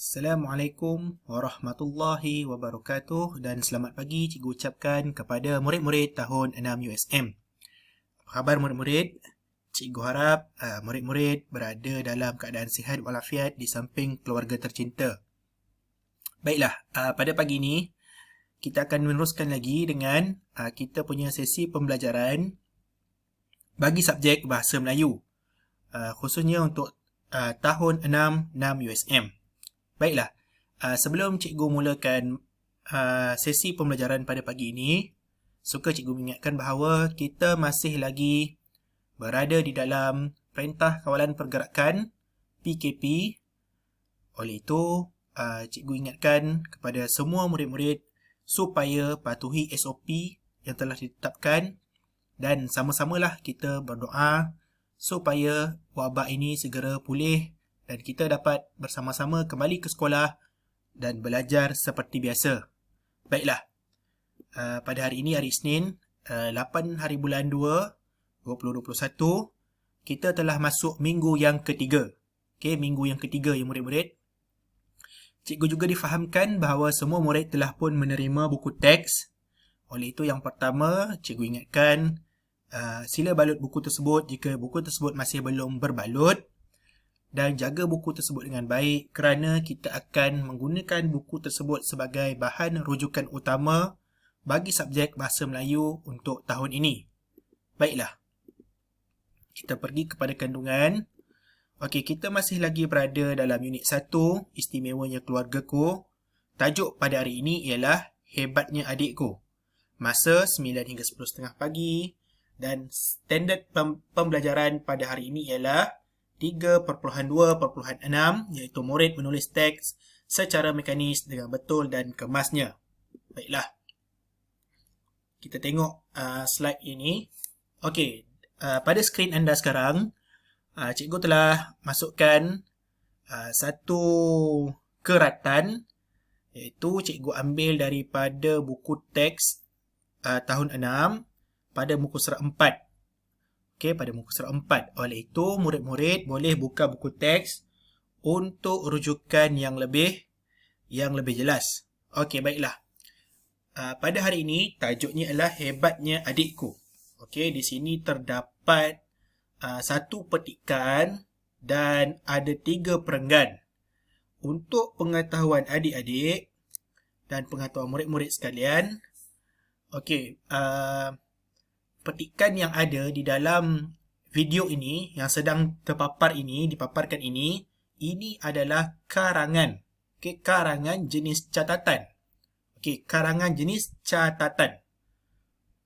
Assalamualaikum warahmatullahi wabarakatuh dan selamat pagi cikgu ucapkan kepada murid-murid tahun 6 USM. Apa khabar murid-murid? Cikgu harap murid-murid berada dalam keadaan sihat walafiat di samping keluarga tercinta. Baiklah, pada pagi ini kita akan meneruskan lagi dengan kita punya sesi pembelajaran bagi subjek Bahasa Melayu, khususnya untuk tahun 6 USM. Baiklah, sebelum cikgu mulakan sesi pembelajaran pada pagi ini, suka cikgu mengingatkan bahawa kita masih lagi berada di dalam Perintah Kawalan Pergerakan PKP. Oleh itu, cikgu ingatkan kepada semua murid-murid supaya patuhi SOP yang telah ditetapkan dan sama-samalah kita berdoa supaya wabak ini segera pulih dan kita dapat bersama-sama kembali ke sekolah dan belajar seperti biasa. Baiklah, pada hari ini, hari Isnin, 8 hari bulan 2, 2021, kita telah masuk minggu yang ketiga. Okey, minggu yang ketiga ya murid-murid. Cikgu juga difahamkan bahawa semua murid telah pun menerima buku teks. Oleh itu, yang pertama, cikgu ingatkan sila balut buku tersebut jika buku tersebut masih belum berbalut. Dan jaga buku tersebut dengan baik kerana kita akan menggunakan buku tersebut sebagai bahan rujukan utama bagi subjek Bahasa Melayu untuk tahun ini. Baiklah, kita pergi kepada kandungan. Okey, kita masih lagi berada dalam unit 1, istimewanya keluargaku. Tajuk pada hari ini ialah Hebatnya Adikku. Masa 9 hingga 10.30 pagi dan standard pembelajaran pada hari ini ialah 3.2.6 iaitu murid menulis teks secara mekanis dengan betul dan kemasnya. Baiklah, kita tengok slide ini. Okey, pada skrin anda sekarang, cikgu telah masukkan satu keratan iaitu cikgu ambil daripada buku teks tahun 6 pada muka surat 4. Okey, pada muka surat 4. Oleh itu, murid-murid boleh buka buku teks untuk rujukan yang lebih jelas. Okey, baiklah. Pada hari ini, tajuknya adalah Hebatnya Adikku. Okey, di sini terdapat satu petikan dan ada 3 perenggan. Untuk pengetahuan adik-adik dan pengetahuan murid-murid sekalian, okey, petikan yang ada di dalam video ini yang sedang dipaparkan ini adalah karangan. Okey, karangan jenis catatan. Okey, karangan jenis catatan.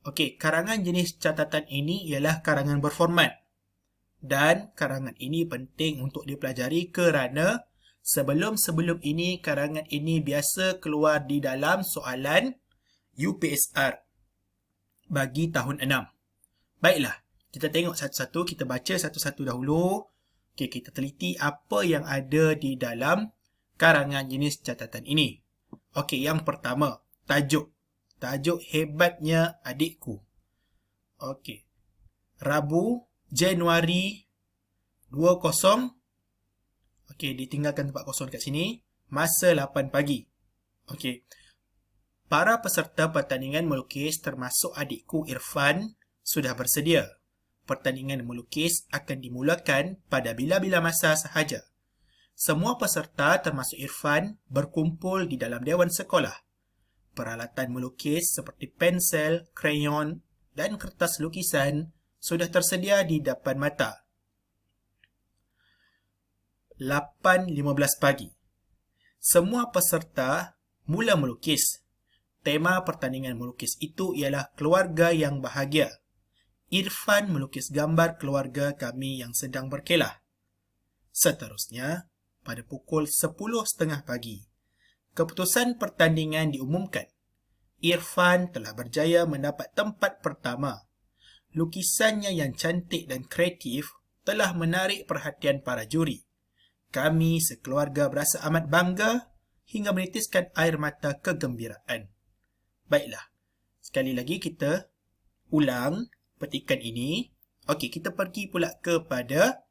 Okey, karangan jenis catatan ini ialah karangan berformat. Dan karangan ini penting untuk dipelajari kerana sebelum ini karangan ini biasa keluar di dalam soalan UPSR bagi tahun 6. Baiklah, kita tengok satu-satu, kita baca satu-satu dahulu. Okey, kita teliti apa yang ada di dalam karangan jenis catatan ini. Okey, yang pertama, tajuk. Tajuk Hebatnya Adikku. Okey, Rabu, Januari 20. Okey, ditinggalkan tempat kosong dekat sini. Masa 8 pagi. Okey. Para peserta pertandingan melukis termasuk adikku Irfan sudah bersedia. Pertandingan melukis akan dimulakan pada bila-bila masa sahaja. Semua peserta termasuk Irfan berkumpul di dalam dewan sekolah. Peralatan melukis seperti pensel, krayon dan kertas lukisan sudah tersedia di depan mata. 8.15 pagi. Semua peserta mula melukis. Tema pertandingan melukis itu ialah keluarga yang bahagia. Irfan melukis gambar keluarga kami yang sedang berkelah. Seterusnya, pada pukul 10.30 pagi, keputusan pertandingan diumumkan. Irfan telah berjaya mendapat tempat pertama. Lukisannya yang cantik dan kreatif telah menarik perhatian para juri. Kami sekeluarga berasa amat bangga hingga menitiskan air mata kegembiraan. Baiklah, sekali lagi kita ulang petikan ini. Okey, kita pergi pula kepada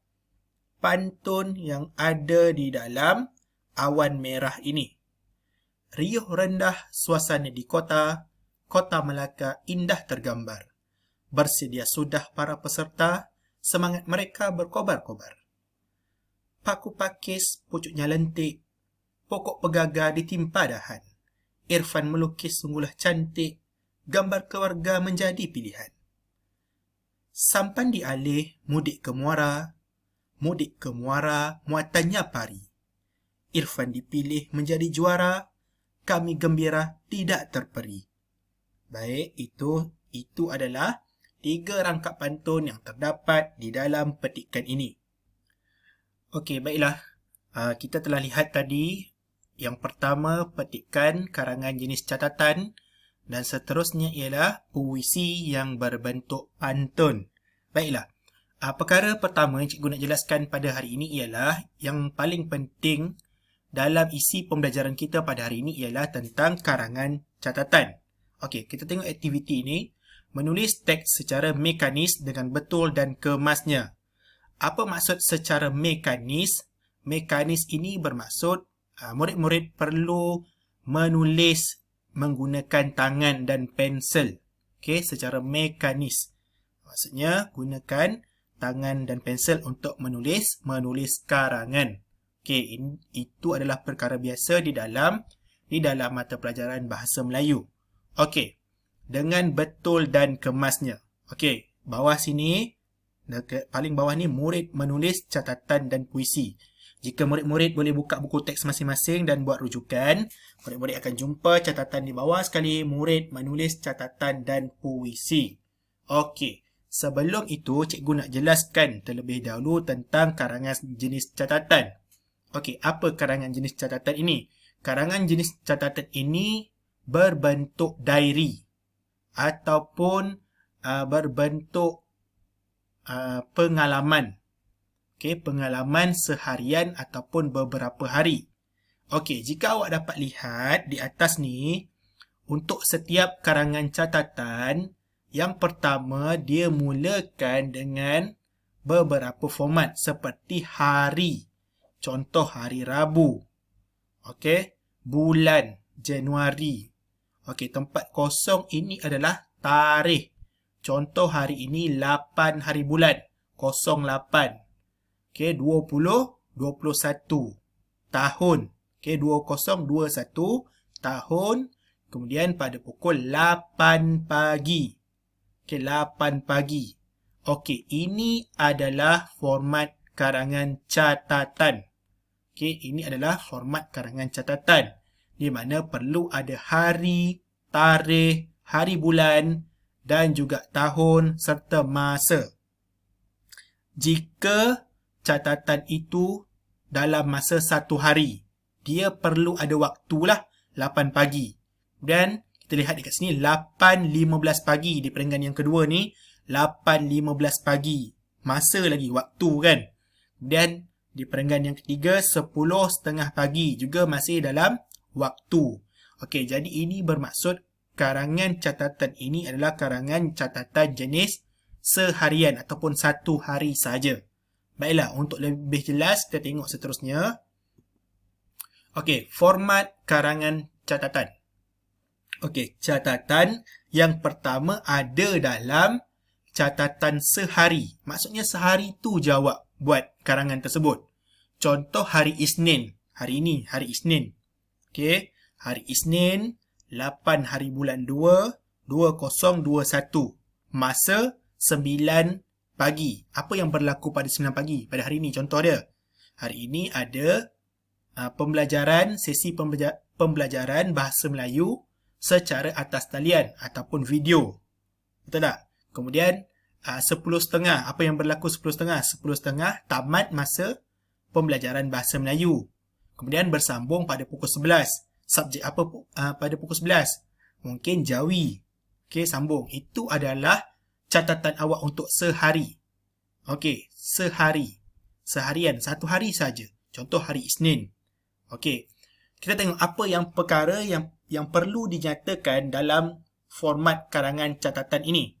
pantun yang ada di dalam awan merah ini. Riuh rendah suasana di kota, kota Melaka indah tergambar. Bersedia sudah para peserta, semangat mereka berkobar-kobar. Paku pakis, pucuknya lentik, pokok pegagar ditimpa dahan. Irfan melukis sungguhlah cantik, gambar keluarga menjadi pilihan. Sampan dialih, mudik ke Muara, muatannya pari. Irfan dipilih menjadi juara, kami gembira tidak terperi. Baik, itu adalah 3 rangkap pantun yang terdapat di dalam petikan ini. Okey, baiklah. Kita telah lihat tadi yang pertama petikan karangan jenis catatan dan seterusnya ialah puisi yang berbentuk pantun. Baiklah. Perkara pertama yang cikgu nak jelaskan pada hari ini ialah yang paling penting dalam isi pembelajaran kita pada hari ini ialah tentang karangan catatan. Okey, kita tengok aktiviti ini. Menulis teks secara mekanis dengan betul dan kemasnya. Apa maksud secara mekanis? Mekanis ini bermaksud murid-murid perlu menulis menggunakan tangan dan pensel. Okey, secara mekanis. Maksudnya gunakan tangan dan pensel untuk menulis karangan. Okey, itu adalah perkara biasa di dalam mata pelajaran bahasa Melayu. Okey, dengan betul dan kemasnya. Okey, bawah sini, paling bawah ni murid menulis catatan dan puisi. Jika murid-murid boleh buka buku teks masing-masing dan buat rujukan, murid-murid akan jumpa catatan di bawah sekali, murid menulis catatan dan puisi. Okey, sebelum itu cikgu nak jelaskan terlebih dahulu tentang karangan jenis catatan. Okey, apa karangan jenis catatan ini? Karangan jenis catatan ini berbentuk diary ataupun berbentuk pengalaman. Okey, pengalaman seharian ataupun beberapa hari. Okey, jika awak dapat lihat di atas ni, untuk setiap karangan catatan, yang pertama dia mulakan dengan beberapa format seperti hari. Contoh hari Rabu. Okey, bulan Januari. Okey, tempat kosong ini adalah tarikh. Contoh hari ini 8 hari bulan, 08. Okey, 2021 tahun. Okey, 2021 tahun. Kemudian pada pukul 8 pagi. Okey, 8 pagi. Okey, ini adalah format karangan catatan. Okey, ini adalah format karangan catatan di mana perlu ada hari, tarikh, hari bulan dan juga tahun serta masa. Jika catatan itu dalam masa 1 hari, dia perlu ada waktulah 8 pagi. Dan kita lihat dekat sini 8.15 pagi di perenggan yang kedua ni, 8.15 pagi. Masa lagi, waktu kan. Dan di perenggan yang ketiga 10.30 pagi juga masih dalam waktu. Okey, jadi ini bermaksud karangan catatan ini adalah karangan catatan jenis seharian ataupun 1 hari saja. Baiklah, untuk lebih jelas kita tengok seterusnya. Okey, format karangan catatan. Okey, catatan yang pertama ada dalam catatan sehari. Maksudnya sehari tu jawab buat karangan tersebut. Contoh hari Isnin. Hari ini, hari Isnin. Okey, hari Isnin, 8 hari bulan 2, 2021. Masa 9 pagi. Apa yang berlaku pada 9 pagi? Pada hari ini, contoh dia. Hari ini ada pembelajaran, sesi pembelajaran bahasa Melayu secara atas talian ataupun video. Betul tak? Kemudian 10.30. Apa yang berlaku 10.30? 10.30 tamat masa pembelajaran bahasa Melayu. Kemudian bersambung pada pukul 11. Subjek apa pada pukul 11? Mungkin Jawi. Okey, sambung. Itu adalah catatan awak untuk sehari. Okey, sehari. Seharian, 1 hari saja. Contoh hari Isnin. Okey. Kita tengok apa yang perkara yang perlu dinyatakan dalam format karangan catatan ini.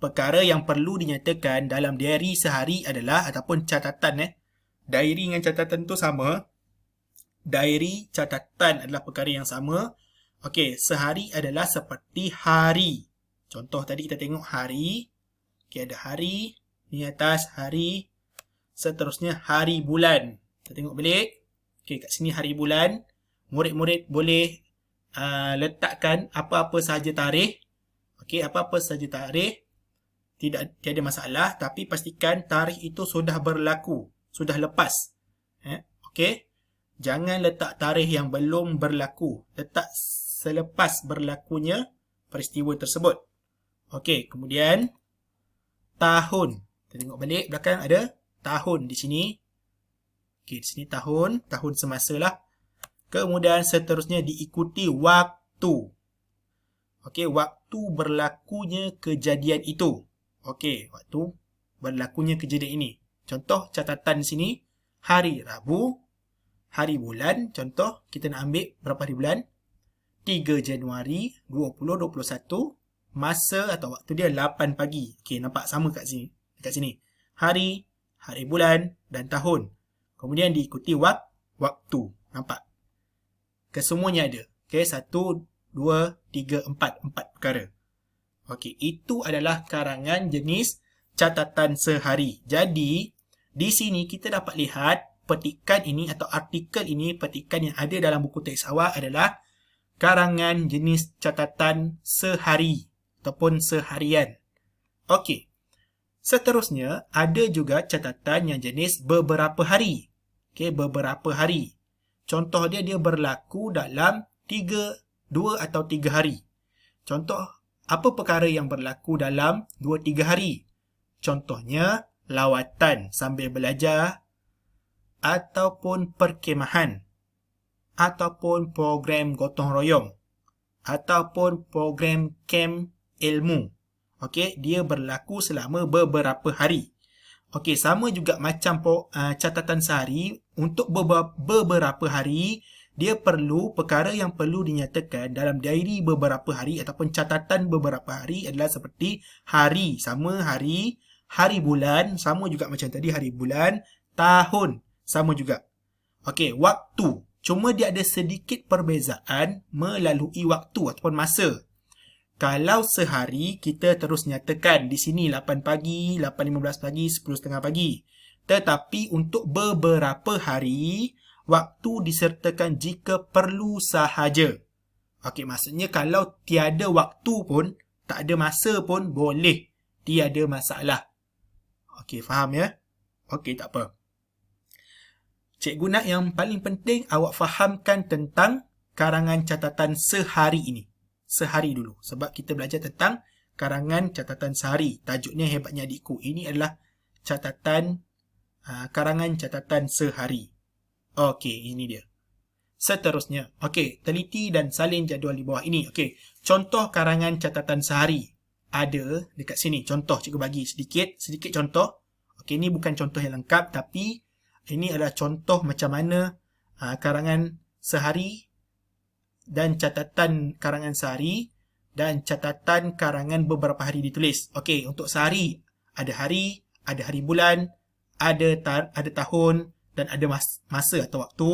Perkara yang perlu dinyatakan dalam diary sehari adalah ataupun catatan diary dengan catatan tu sama. diary, catatan adalah perkara yang sama. Okey, sehari adalah seperti hari. Contoh tadi kita tengok hari. Okey, ada hari. Ni atas hari. Seterusnya hari bulan. Kita tengok balik. Okey, kat sini hari bulan. Murid-murid boleh letakkan apa-apa sahaja tarikh. Okey, apa-apa sahaja tarikh. Tiada masalah. Tapi pastikan tarikh itu sudah berlaku. Sudah lepas. Okey. Jangan letak tarikh yang belum berlaku. Letak selepas berlakunya peristiwa tersebut. Okey, kemudian tahun. Kita tengok balik belakang ada tahun di sini. Okey, di sini tahun semasa lah. Kemudian seterusnya diikuti waktu. Okey, waktu berlakunya kejadian itu. Okey, waktu berlakunya kejadian ini. Contoh catatan di sini hari Rabu, hari bulan. Contoh kita nak ambil berapa hari bulan? 3 Januari 2021, masa atau waktu dia 8 pagi. Okey, nampak sama kat sini. Dekat sini. Hari, hari bulan dan tahun. Kemudian diikuti waktu. Nampak? Kesemuanya ada. Okey, 1, 2, 3, 4. 4 perkara. Okey, itu adalah karangan jenis catatan sehari. Jadi, di sini kita dapat lihat petikan ini atau artikel ini, petikan yang ada dalam buku teks awak adalah karangan jenis catatan sehari ataupun seharian. Okey. Seterusnya, ada juga catatan yang jenis beberapa hari. Okey, beberapa hari. Contoh dia berlaku dalam 2 atau 3 hari. Contoh, apa perkara yang berlaku dalam 2-3 hari? Contohnya, lawatan sambil belajar ataupun perkemahan, ataupun program gotong royong, ataupun program camp ilmu. Okey, dia berlaku selama beberapa hari. Okey, sama juga macam catatan sehari, untuk beberapa hari, dia perlu, perkara yang perlu dinyatakan dalam diary beberapa hari ataupun catatan beberapa hari adalah seperti hari, sama hari, hari bulan, sama juga macam tadi hari bulan, tahun, sama juga. Okey, waktu. Cuma dia ada sedikit perbezaan melalui waktu ataupun masa. Kalau sehari, kita terus nyatakan di sini 8 pagi, 8.15 pagi, 10.30 pagi. Tetapi untuk beberapa hari, waktu disertakan jika perlu sahaja. Okey, maksudnya kalau tiada waktu pun, tak ada masa pun boleh. Tiada masalah. Okey, faham ya? Okey, tak apa. Cikgu nak yang paling penting awak fahamkan tentang karangan catatan sehari ini. Sehari dulu. Sebab kita belajar tentang karangan catatan sehari. Tajuknya hebatnya adikku. Ini adalah catatan, karangan catatan sehari. Okey, ini dia. Seterusnya. Okey, teliti dan salin jadual di bawah ini. Okey, contoh karangan catatan sehari. Ada dekat sini. Contoh, cikgu bagi sedikit contoh. Okey, ini bukan contoh yang lengkap tapi ini adalah contoh macam mana karangan sehari dan catatan karangan sehari dan catatan karangan beberapa hari ditulis. Okey, untuk sehari ada hari bulan, ada tahun dan ada masa atau waktu.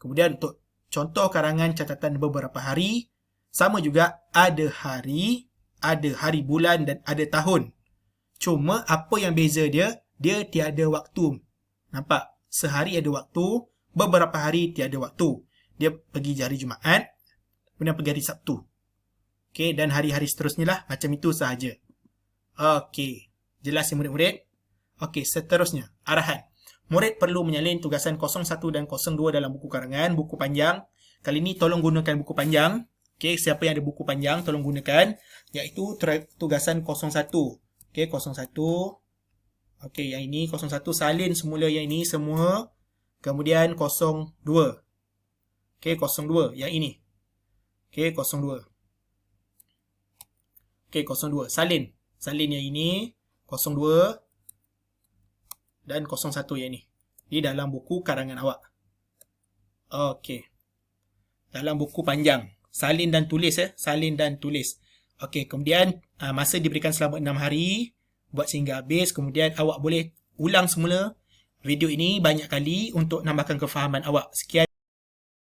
Kemudian untuk contoh karangan catatan beberapa hari, sama juga ada hari bulan dan ada tahun. Cuma apa yang beza dia tiada waktu. Nampak? Sehari ada waktu, beberapa hari tiada waktu. Dia pergi hari Jumaat, kemudian pergi hari Sabtu. Okey, dan hari-hari seterusnya lah. Macam itu sahaja. Okey, jelas ya murid-murid? Okey, seterusnya. Arahan. Murid perlu menyalin tugasan 01 dan 02 dalam buku karangan, buku panjang. Kali ini tolong gunakan buku panjang. Okey, siapa yang ada buku panjang, tolong gunakan. Iaitu tugasan 01. Okey, 01. Okey, yang ini 01 salin semula yang ini semua. Kemudian 02. Okey, 02 yang ini. Okey, 02. Okey, 02 salin. Salin yang ini 02 dan 01 yang ini. Di dalam buku karangan awak. Okey. Dalam buku panjang. Salin dan tulis Salin dan tulis. Okey, kemudian masa diberikan selama 6 hari. Buat sehingga habis. Kemudian awak boleh ulang semula video ini banyak kali untuk nambahkan kefahaman awak. Sekian.